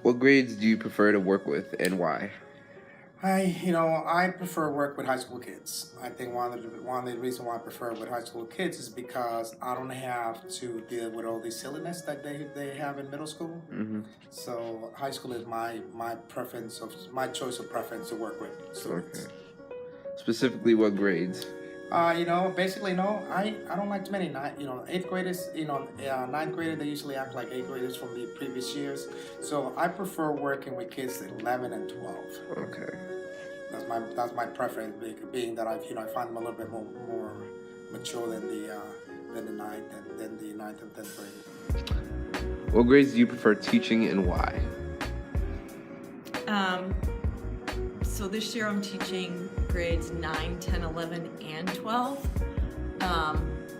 What grades do you prefer to work with and why? I prefer work with high school kids. I think one of the reasons why I prefer with high school kids is because I don't have to deal with all the silliness that they have in middle school. Mm-hmm. So high school is my preference of my choice of preference to work with students. Okay. Specifically, what grades? Basically, no, I don't like too many eighth graders, ninth graders, they usually act like eighth graders from the previous years. So I prefer working with kids 11 and 12. Okay. That's my preference, being that I find them a little bit more mature than the ninth and tenth grade. What grades do you prefer teaching and why? So this year I'm teaching grades 9, 10, 11, and 12.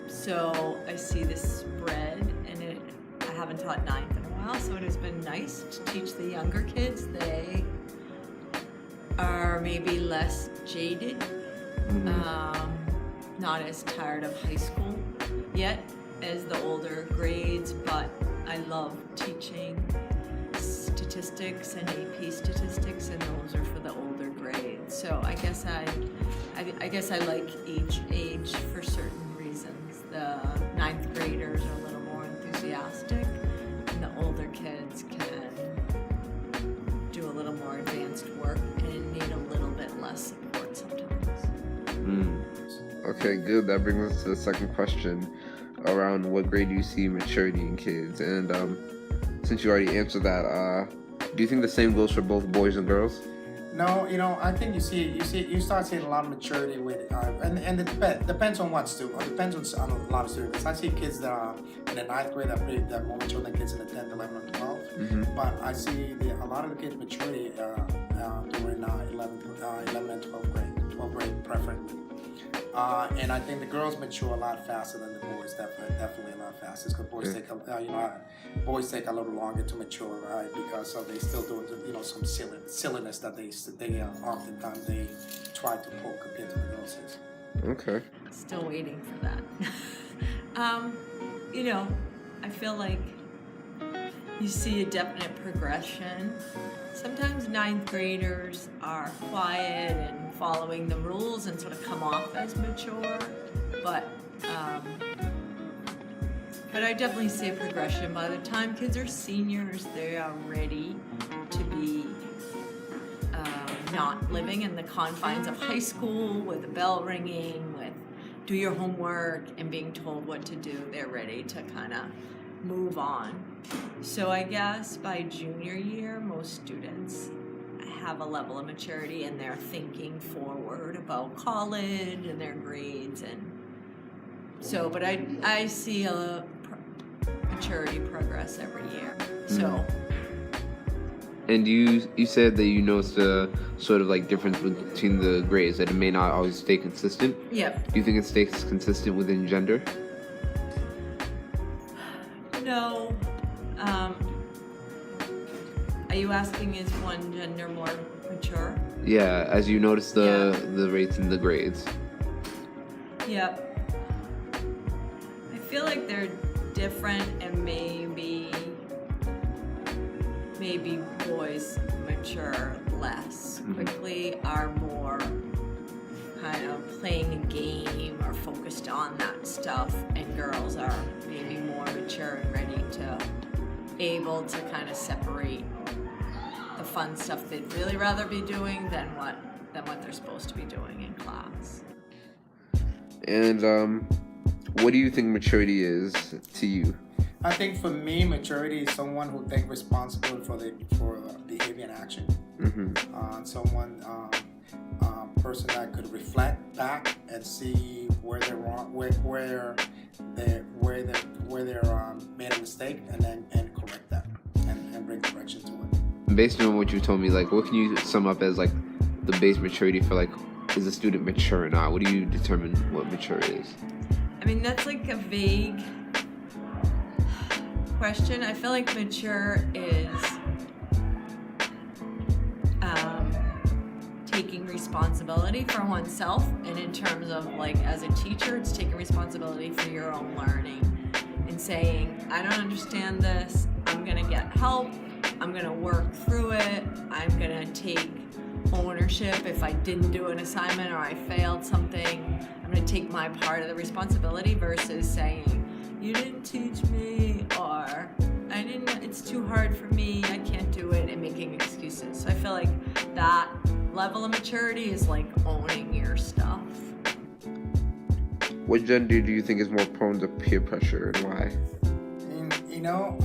So I see this spread, and I haven't taught ninth in a while, so it has been nice to teach the younger kids. They are maybe less jaded, not as tired of high school yet as the older grades, but I love teaching statistics and AP statistics, and those are for the older grades. So I guess I like each age for certain reasons. The ninth graders are a little more enthusiastic, and the older kids can do a little more advanced work and need a little bit less support sometimes. Okay, good. That brings us to the second question around what grade do you see maturity in kids? And since you already answered that, do you think the same goes for both boys and girls? No, I think you start seeing a lot of maturity with, and it depends on what student, it depends on a lot of students. I see kids that are in the ninth grade that are more mature than kids in the 10th, 11, and 12. But I see a lot of the kids' maturity during 11 and 12 grade preferably. And I think the girls mature a lot faster than the boys, definitely a lot faster. Because boys take a little longer to mature, right? Because they still doing some silliness that they oftentimes they try to pull compared to the girls. Okay. Still waiting for that. I feel like you see a definite progression. Sometimes ninth graders are quiet and following the rules and sort of come off as mature, but I definitely see a progression. By the time kids are seniors, they are ready to be not living in the confines of high school with the bell ringing, with do your homework and being told what to do. They're ready to kind of move on. So I guess by junior year, most students have a level of maturity and they're thinking forward about college and their grades, and so. But I see a maturity progress every year. So. And you said that you noticed a sort of like difference between the grades, that it may not always stay consistent. Yep. Do you think it stays consistent within gender? No. Are you asking, is one gender more mature? Yeah, as you notice the rates in the grades. Yep. I feel like they're different, and maybe boys mature less quickly, are more kind of playing a game or focused on that stuff, and girls are maybe more mature and ready to able to kind of separate the fun stuff they'd really rather be doing than what they're supposed to be doing in class. And what do you think maturity is to you? I think for me, maturity is someone who takes responsibility for behavior and action. Someone, person that could reflect back and see where they're wrong, where they made a mistake, and correct that and bring correction to it. Based on what you told me, like, what can you sum up as like the base maturity for, like, is a student mature or not? What do you determine what mature is? I mean, that's like a vague question. I feel like mature is taking responsibility for oneself, and in terms of like as a teacher, it's taking responsibility for your own learning and saying, I don't understand this, I'm gonna get help, I'm gonna work through it. I'm gonna take ownership if I didn't do an assignment or I failed something. I'm gonna take my part of the responsibility versus saying, you didn't teach me, or I didn't, it's too hard for me, I can't do it, and making excuses. So I feel like that level of maturity is like owning your stuff. What gender do you think is more prone to peer pressure and why? You know,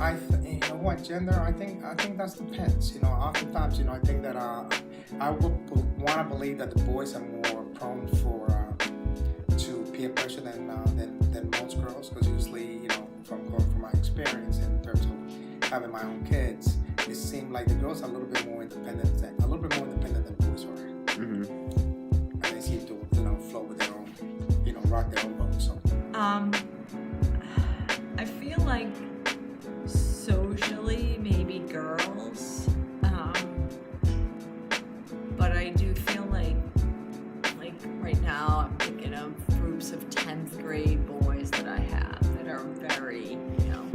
you know what gender? I think that depends. You know, oftentimes, you know, I think that I would want to believe that the boys are more prone to peer pressure than most girls, because usually, you know, from my experience in terms of having my own kids, it seemed like the girls are a little bit more independent than boys are. Mm-hmm. And they seem to, you know, float with their own, you know, rock their own boat. So. I feel like socially, maybe girls, but I do feel like right now I'm thinking of groups of 10th grade boys that I have that are very, you know,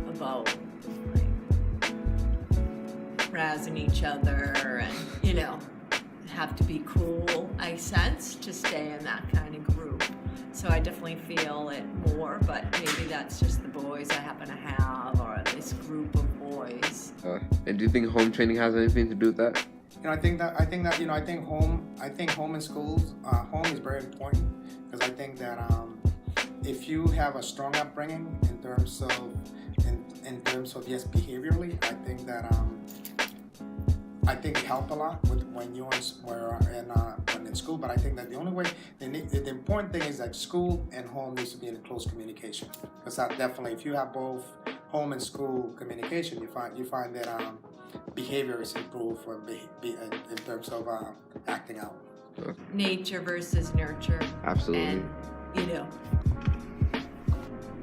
about like razzing each other and, you know, have to be cool, I sense, to stay in that kind of group. So I definitely feel it more, but maybe that's just the boys I happen to have, or this group of boys. And do you think home training has anything to do with that? You know, I think that you know, I think home and schools, home is very important, because I think that if you have a strong upbringing in terms of yes, behaviorally, I think it helped a lot with when you when in school. But I think that the only way, the important thing is that school and home needs to be in close communication, because that definitely, if you have both home and school communication, you find that behavior is improved in terms of acting out. Nature versus nurture. Absolutely. And, you know,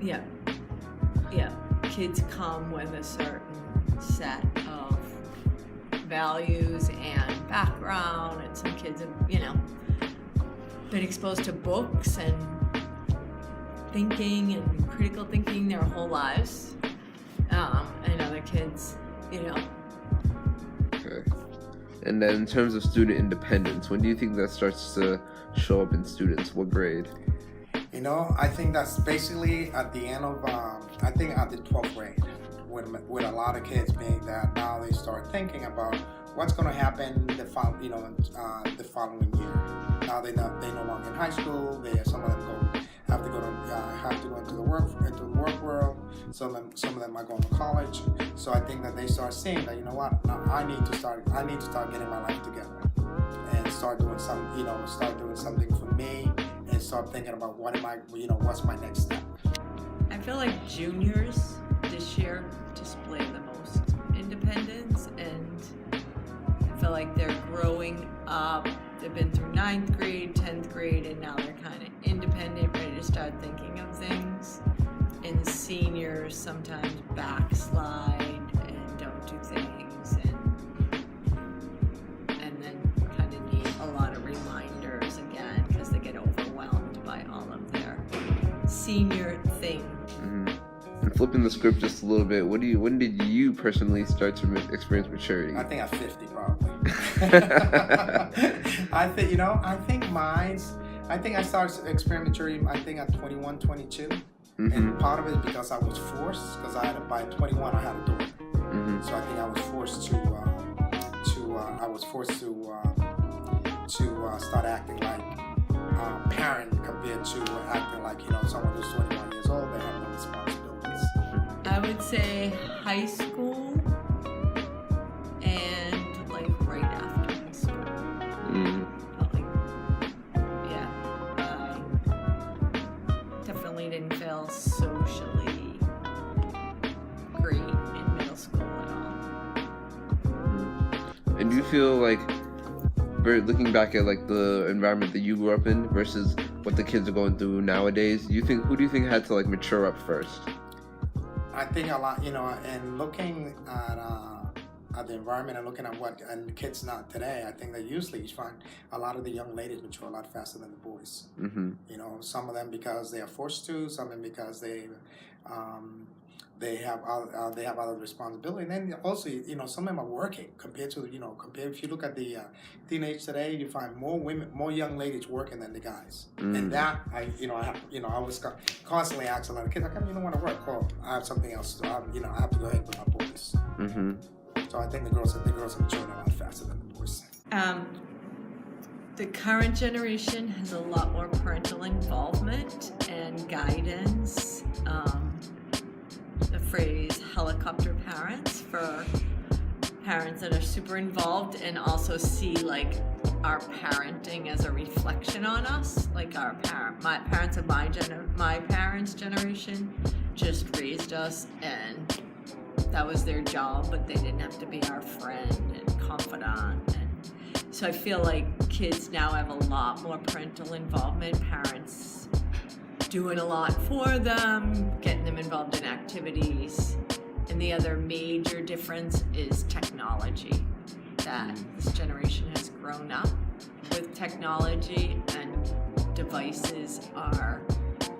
yeah, kids come with a certain set of values and background, and some kids have, you know, been exposed to books and thinking and critical thinking their whole lives, and other kids, you know. Okay. And then in terms of student independence, when do you think that starts to show up in students? What grade? You know, I think that's basically at the end of, I think at the 12th grade, with a lot of kids being that now they start thinking about what's going to happen the following year. Now they're no longer in high school. Some of them have to go into the work world. Some of them are going to college. So I think that they start seeing that, you know what, now I need to start getting my life together and start doing something for me, and start thinking about what's my next step. I feel like juniors this year display the most independence, and I feel like they're growing up. They've been through 9th grade, 10th grade, and now they're kind of independent, ready to start thinking of things. And seniors sometimes backslide and don't do things, and then kind of need a lot of reminders again, because they get overwhelmed by all of their senior things. Mm-hmm. And flipping the script just a little bit, when did you personally start to experience maturity? I think at 50 probably. I think I started experiencing maturity, I think at 21, 22. Mm-hmm. And part of it is because I was forced, because by 21 I had a daughter. Mm-hmm. So I think I was forced to start acting like a parent compared to acting like, you know, someone who's 21 years old, they have no responsibilities. I would say high school and like right after high school. Mm. Felt like, yeah, I definitely didn't feel socially great in middle school at all. And do you feel like, looking back at like the environment that you grew up in versus what the kids are going through nowadays, who do you think had to like mature up first? I think a lot, you know, and looking at the environment and looking at and the kids now today, I think that usually you find a lot of the young ladies mature a lot faster than the boys. Mm-hmm. You know, some of them because they are forced to, some of them because they have other responsibility. And then also, some of them are working compared to, if you look at the teenage today, you find more young ladies working than the guys. And that I was constantly asking a lot of kids, how come you don't want to work? Oh, I have something else to do. I have to go ahead with my boys. Mm-hmm. So I think the girls are maturing a lot faster than the boys. The current generation has a lot more parental involvement and guidance. The phrase helicopter parents for parents that are super involved and also see like our parenting as a reflection on us. Like my parents of my parents' generation just raised us, and that was their job, but they didn't have to be our friend and confidant. And so I feel like kids now have a lot more parental involvement, parents doing a lot for them, getting them involved in activities. And the other major difference is technology, that this generation has grown up with technology, and devices are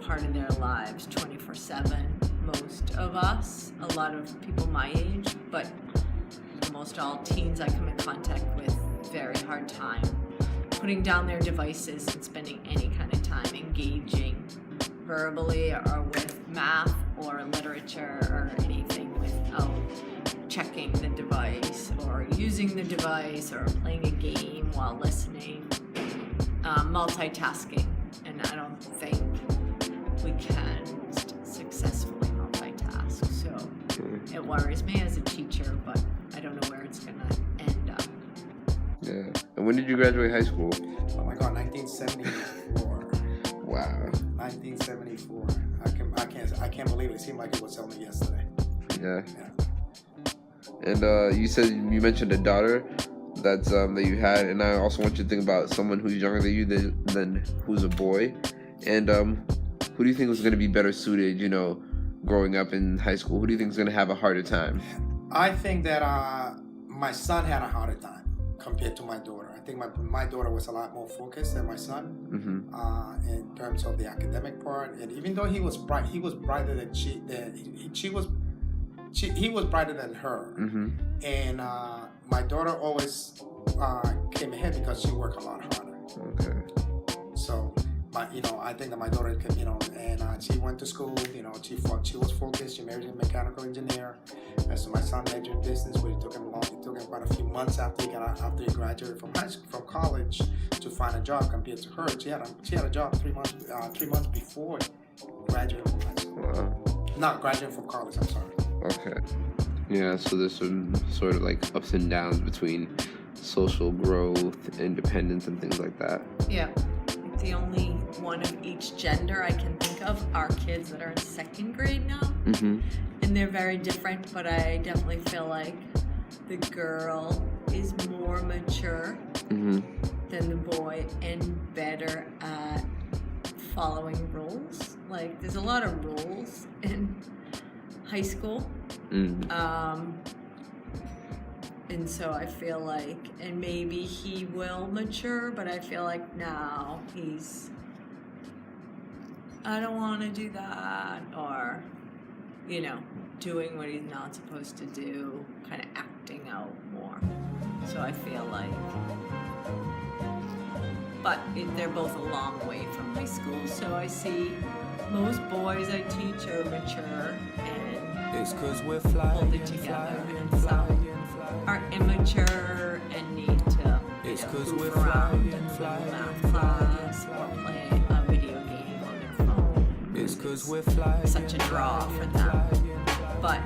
part of their lives 24/7. Most of us, a lot of people my age, but almost all teens I come in contact with, very hard time putting down their devices and spending any kind of time engaging verbally or with math or literature or anything without checking the device or using the device or playing a game while listening, multitasking. And I don't think we can successfully multitask. So it worries me as a teacher, but I don't know where it's gonna end up. Yeah. And when did you graduate high school? Oh my God, 1974. Wow. 1974. I can't believe it. It seemed like it was only yesterday. Yeah. And you mentioned a daughter that you had, and I also want you to think about someone who's younger than you than who's a boy. And who do you think was going to be better suited, growing up in high school? Who do you think is going to have a harder time? I think that my son had a harder time compared to my daughter. I think my daughter was a lot more focused than my son in terms of the academic part. And even though he was brighter than he was brighter than her. And my daughter always came ahead because she worked a lot harder. Okay. So, I think that my daughter could, and she went to school, she was focused, she married a mechanical engineer. And so my son majored in business, but it took him about a few months after he graduated from college to find a job compared to her. She had a job 3 months before graduating from high school. Wow. Not graduating from college, I'm sorry. Okay. Yeah, so there's some sort of like ups and downs between social growth, independence, and things like that. Yeah. The only one of each gender I can think of are kids that are in second grade now. And they're very different, but I definitely feel like the girl is more mature than the boy and better at following rules. Like, there's a lot of rules in high school. And so I feel like, and maybe he will mature, but I feel like now I don't want to do that, or, doing what he's not supposed to do, kind of acting out more. So I feel like, but they're both a long way from high school, so I see most boys I teach are mature and hold it together, and some are immature and need to goof around in math class or play a video game on their phone. It's such a draw for them. But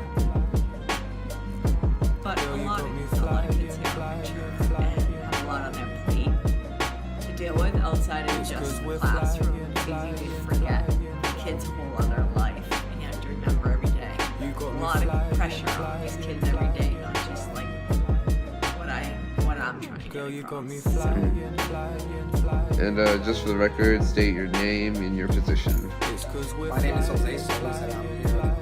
a lot of kids here are mature and have a lot on their plate to deal with outside of just the classroom. It's easy to forget the kid's whole other life, and you have to remember every day. A lot of pressure on these kids every day, not just like what I'm trying to get across. And just for the record, state your name and your position. My name is Jose Solis, and I'm here